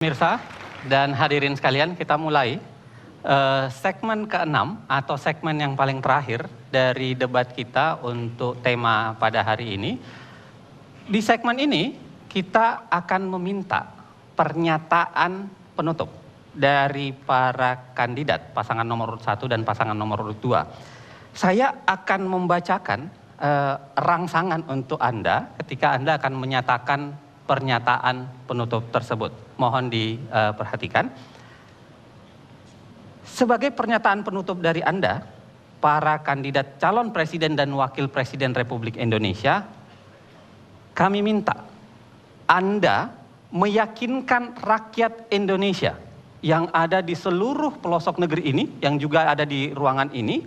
Pemirsa dan hadirin sekalian, kita mulai segmen ke-6 atau segmen yang paling terakhir dari debat kita untuk tema pada hari ini. Di segmen ini kita akan meminta pernyataan penutup dari para kandidat pasangan nomor urut 1 dan pasangan nomor urut 2. Saya akan membacakan rangsangan untuk Anda ketika Anda akan menyatakan pernyataan penutup tersebut. Mohon diperhatikan. Sebagai pernyataan penutup dari Anda, para kandidat calon presiden dan wakil presiden Republik Indonesia, kami minta Anda meyakinkan rakyat Indonesia yang ada di seluruh pelosok negeri ini, yang juga ada di ruangan ini,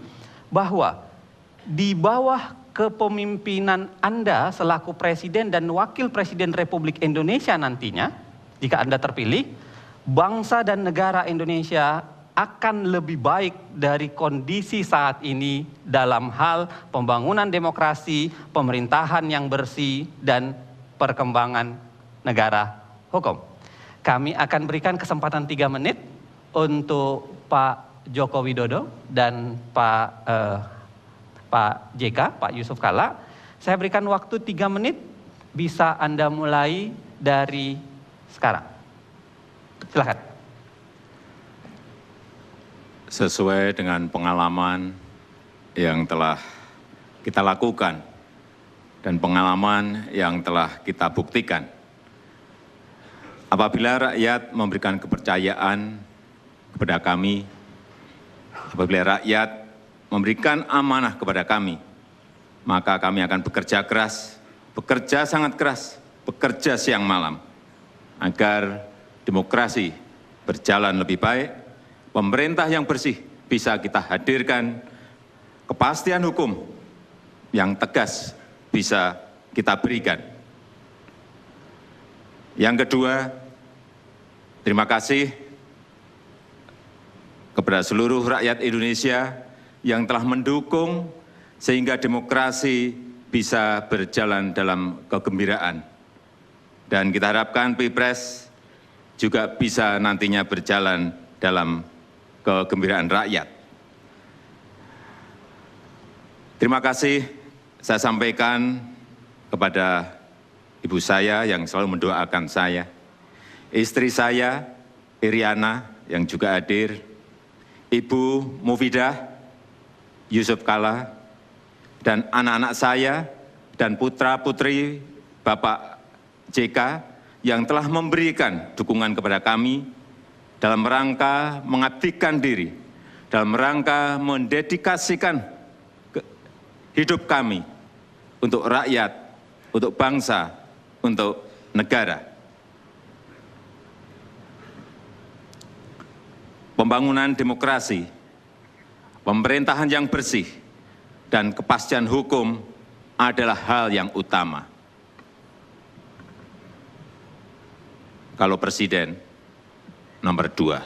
bahwa di bawah kepemimpinan Anda selaku presiden dan wakil presiden Republik Indonesia nantinya, jika Anda terpilih, bangsa dan negara Indonesia akan lebih baik dari kondisi saat ini dalam hal pembangunan demokrasi, pemerintahan yang bersih, dan perkembangan negara hukum. Kami akan berikan kesempatan 3 menit untuk Pak Joko Widodo dan Pak JK, Pak Yusuf Kalla. Saya berikan waktu 3 menit, bisa Anda mulai dari sekarang. Silakan. Sesuai dengan pengalaman yang telah kita lakukan dan pengalaman yang telah kita buktikan, apabila rakyat memberikan kepercayaan kepada kami, apabila rakyat memberikan amanah kepada kami, maka kami akan bekerja keras, bekerja sangat keras, bekerja siang malam, agar demokrasi berjalan lebih baik, pemerintah yang bersih bisa kita hadirkan, kepastian hukum yang tegas bisa kita berikan. Yang kedua, terima kasih kepada seluruh rakyat Indonesia yang telah mendukung sehingga demokrasi bisa berjalan dalam kegembiraan. Dan kita harapkan Pilpres juga bisa nantinya berjalan dalam kegembiraan rakyat. Terima kasih saya sampaikan kepada ibu saya yang selalu mendoakan saya, istri saya, Iriana, yang juga hadir, Ibu Mufidah, Yusuf Kalla, dan anak-anak saya dan putra-putri Bapak JK yang telah memberikan dukungan kepada kami dalam rangka mengabdikan diri, dalam rangka mendedikasikan hidup kami untuk rakyat, untuk bangsa, untuk negara. Pembangunan demokrasi, pemerintahan yang bersih, dan kepastian hukum adalah hal yang utama. Kalau presiden, nomor 2.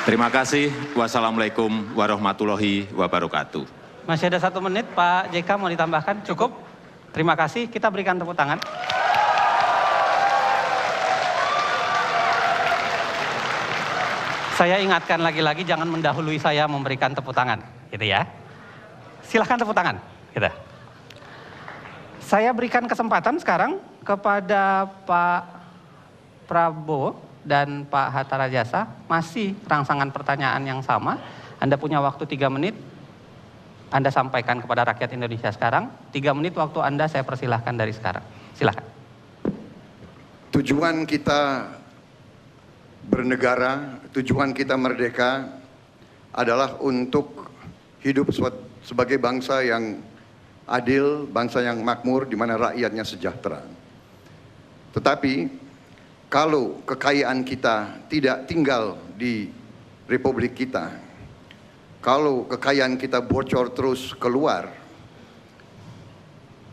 Terima kasih. Wassalamualaikum warahmatullahi wabarakatuh. Masih ada 1 menit, Pak JK mau ditambahkan? Cukup? Terima kasih, kita berikan tepuk tangan. Saya ingatkan lagi-lagi, jangan mendahului saya memberikan tepuk tangan, gitu ya. Silahkan tepuk tangan, gitu. Saya berikan kesempatan sekarang kepada Pak Prabowo dan Pak Hatta Rajasa, masih rangsangan pertanyaan yang sama. Anda punya waktu 3 menit, Anda sampaikan kepada rakyat Indonesia sekarang. 3 menit waktu Anda saya persilahkan dari sekarang. Silahkan. Tujuan kita bernegara, tujuan kita merdeka adalah untuk hidup sebagai bangsa yang adil, bangsa yang makmur, di mana rakyatnya sejahtera. Tetapi kalau kekayaan kita tidak tinggal di republik kita, kalau kekayaan kita bocor terus keluar,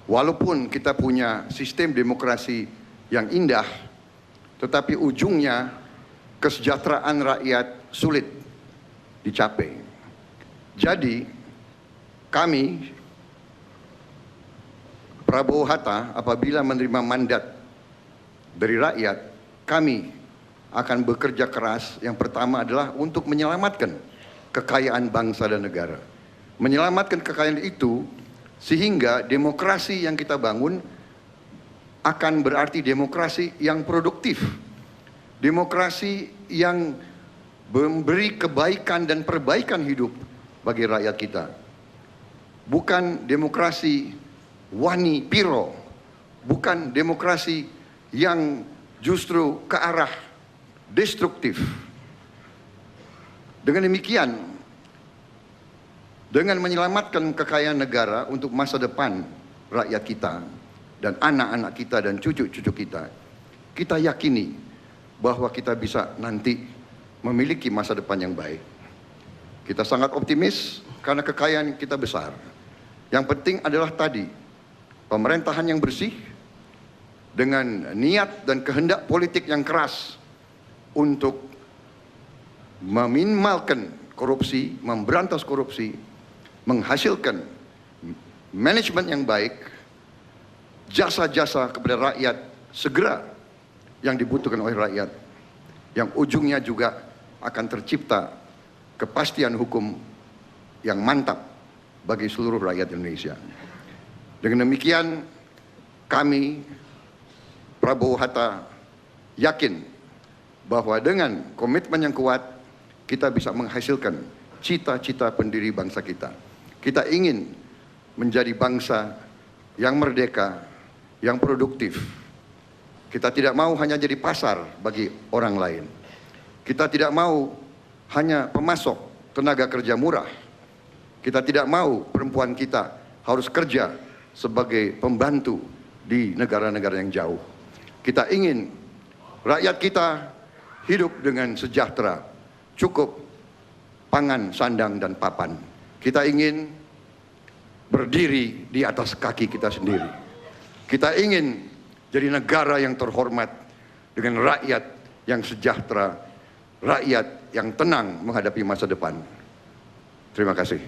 walaupun kita punya sistem demokrasi yang indah, tetapi ujungnya kesejahteraan rakyat sulit dicapai. Jadi kami Prabowo Hatta apabila menerima mandat dari rakyat, kami akan bekerja keras. Yang pertama adalah untuk menyelamatkan kekayaan bangsa dan negara. Menyelamatkan kekayaan itu sehingga demokrasi yang kita bangun akan berarti demokrasi yang produktif. Demokrasi yang memberi kebaikan dan perbaikan hidup bagi rakyat kita. Bukan demokrasi wani piro, bukan demokrasi yang justru ke arah destruktif. Dengan demikian, dengan menyelamatkan kekayaan negara untuk masa depan rakyat kita dan anak-anak kita dan cucu-cucu kita, kita yakini bahwa kita bisa nanti memiliki masa depan yang baik. Kita sangat optimis karena kekayaan kita besar. Yang penting adalah tadi, pemerintahan yang bersih dengan niat dan kehendak politik yang keras untuk meminimalkan korupsi, memberantas korupsi, menghasilkan manajemen yang baik, jasa-jasa kepada rakyat segera yang dibutuhkan oleh rakyat, yang ujungnya juga akan tercipta kepastian hukum yang mantap bagi seluruh rakyat Indonesia. Dengan demikian, kami Prabowo Hatta yakin bahwa dengan komitmen yang kuat, kita bisa menghasilkan cita-cita pendiri bangsa kita. Kita ingin menjadi bangsa yang merdeka, yang produktif. Kita tidak mau hanya jadi pasar bagi orang lain. Kita tidak mau hanya pemasok tenaga kerja murah. Kita tidak mau perempuan kita harus kerja sebagai pembantu di negara-negara yang jauh. Kita ingin rakyat kita hidup dengan sejahtera, cukup pangan, sandang, dan papan. Kita ingin berdiri di atas kaki kita sendiri. Kita ingin jadi negara yang terhormat dengan rakyat yang sejahtera, rakyat yang tenang menghadapi masa depan. Terima kasih.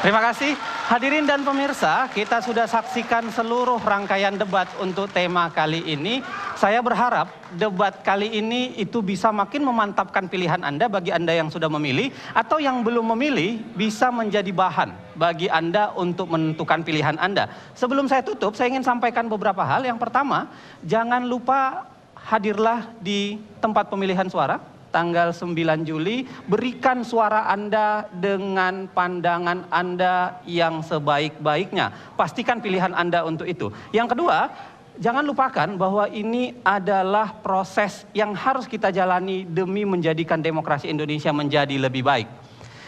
Terima kasih. Hadirin dan pemirsa, kita sudah saksikan seluruh rangkaian debat untuk tema kali ini. Saya berharap debat kali ini itu bisa makin memantapkan pilihan Anda bagi Anda yang sudah memilih, atau yang belum memilih bisa menjadi bahan bagi Anda untuk menentukan pilihan Anda. Sebelum saya tutup, saya ingin sampaikan beberapa hal. Yang pertama, jangan lupa hadirlah di tempat pemilihan suara tanggal 9 Juli, berikan suara Anda dengan pandangan Anda yang sebaik-baiknya. Pastikan pilihan Anda untuk itu. Yang kedua, jangan lupakan bahwa ini adalah proses yang harus kita jalani demi menjadikan demokrasi Indonesia menjadi lebih baik.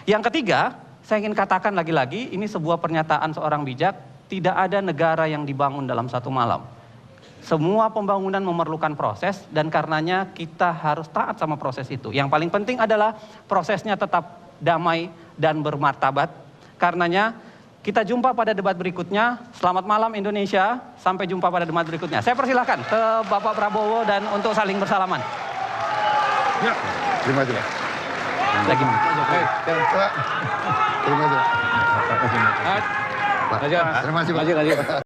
Yang ketiga, saya ingin katakan lagi-lagi, ini sebuah pernyataan seorang bijak, tidak ada negara yang dibangun dalam satu malam. Semua pembangunan memerlukan proses dan karenanya kita harus taat sama proses itu. Yang paling penting adalah prosesnya tetap damai dan bermartabat. Karenanya kita jumpa pada debat berikutnya. Selamat malam Indonesia. Sampai jumpa pada debat berikutnya. Saya persilahkan ke Bapak Prabowo dan untuk saling bersalaman. Ya, terima kasih. Lagi. Terima kasih. Terima kasih, Pak.